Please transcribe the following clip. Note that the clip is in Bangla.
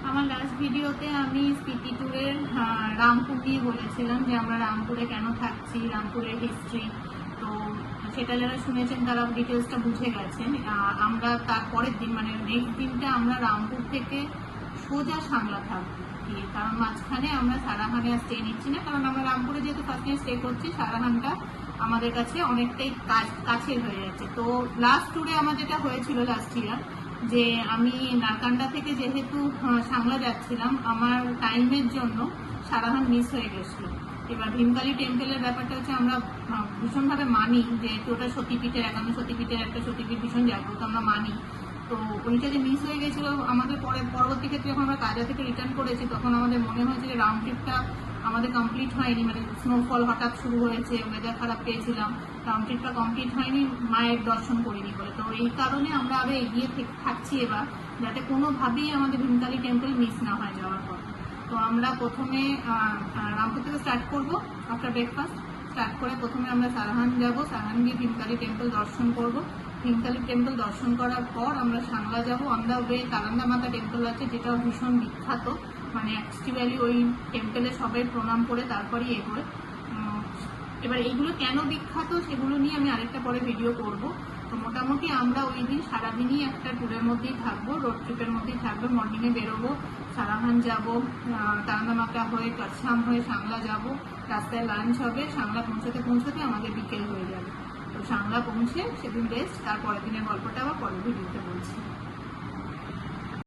আমার লাস্ট ভিডিওতে আমি স্পিতি ট্যুরের রামপুর নিয়ে বলেছিলাম যে আমরা রামপুরে কেন থাকছি, রামপুরের হিস্ট্রি। তো সেটা যারা শুনেছেন তারা ডিটেলসটা বুঝে গেছেন। আমরা তার পরের দিন মানে নেক্সট দিনটা আমরা রামপুর থেকে সোজা সাংলা থাকবো, কারণ মাঝখানে আমরা সারাহানে আর স্টে নিচ্ছি না, কারণ আমরা রামপুরে যেহেতু ফার্স্ট টাইম স্টে করছি, সারাহানটা আমাদের কাছে অনেকটাই কাছের হয়ে যাচ্ছে। তো লাস্ট ট্যুরে আমার যেটা হয়েছিল লাস্ট ইয়ার, যে আমি নারকান্ডা থেকে যেহেতু সাংলা যাচ্ছিলাম, আমার টাইমের জন্য সারাহান মিস হয়ে গেছিলো। এবার ভীমকালী টেম্পলের ব্যাপারটা হচ্ছে আমরা ভীষণভাবে মানি, যেহেতু ওটা সতীপীঠের, একান্ন সতীপীঠের একটা সতীপীঠ, ভীষণ জাগ্রত আমরা মানি। তো ওইটা যে মিস হয়ে গেছিলো আমাদের পরবর্তী ক্ষেত্রে যখন আমরা কাজা থেকে রিটার্ন করেছি, তখন আমাদের মনে হয়েছে যে রাউন্ড ট্রিপটা আমাদের কমপ্লিট হয়নি, মানে স্নোফল হঠাৎ শুরু হয়েছে, ওয়েদার খারাপ পেয়েছিলাম, রাউন্ড ট্রিপটা কমপ্লিট হয়নি, মায়ের দর্শন করিনি বলে। তো এই কারণে আমরা আরো এগিয়ে থাকছি এবার, যাতে কোনোভাবেই আমাদের ভীমকালী টেম্পল মিস না হয় যাওয়ার পর। তো আমরা প্রথমে রামপুর থেকে স্টার্ট করবো, আফটার ব্রেকফাস্ট স্টার্ট করে প্রথমে আমরা সারাহান যাব, সারাহান গিয়ে ভীমকালী টেম্পল দর্শন করব। ভীমকালী টেম্পল দর্শন করার পর আমরা সাংলা যাব। অন দ্য ওয়ে তারান্দা মাতা টেম্পল আছে, যেটা ভীষণ বিখ্যাত, মানে অ্যাকচুয়ালি ওই টেম্পলে সবাই প্রণাম করে তারপরেই এগোয়। এবার এইগুলো কেন বিখ্যাত সেগুলো নিয়ে আমি আরেকটা পরে ভিডিও করব। তো মোটামুটি আমরা ওই দিন সারাদিনই একটা ট্যুরের মধ্যেই থাকবো, রোড ট্রিপের মধ্যেই থাকবো। মর্নিংয়ে বেরোবো, সারাহান যাব, তারান্দা মাতা হয়ে কাছাম হয়ে সাংলা যাব, রাস্তায় লাঞ্চ হবে, সাংলা পৌঁছতে আমাদের বিকেল হয়ে যাবে। তো সাংলা পৌঁছে সেদিন রেস্ট, তারপরের দিনের গল্পটা আবার পরের ভিডিওতে বলছি।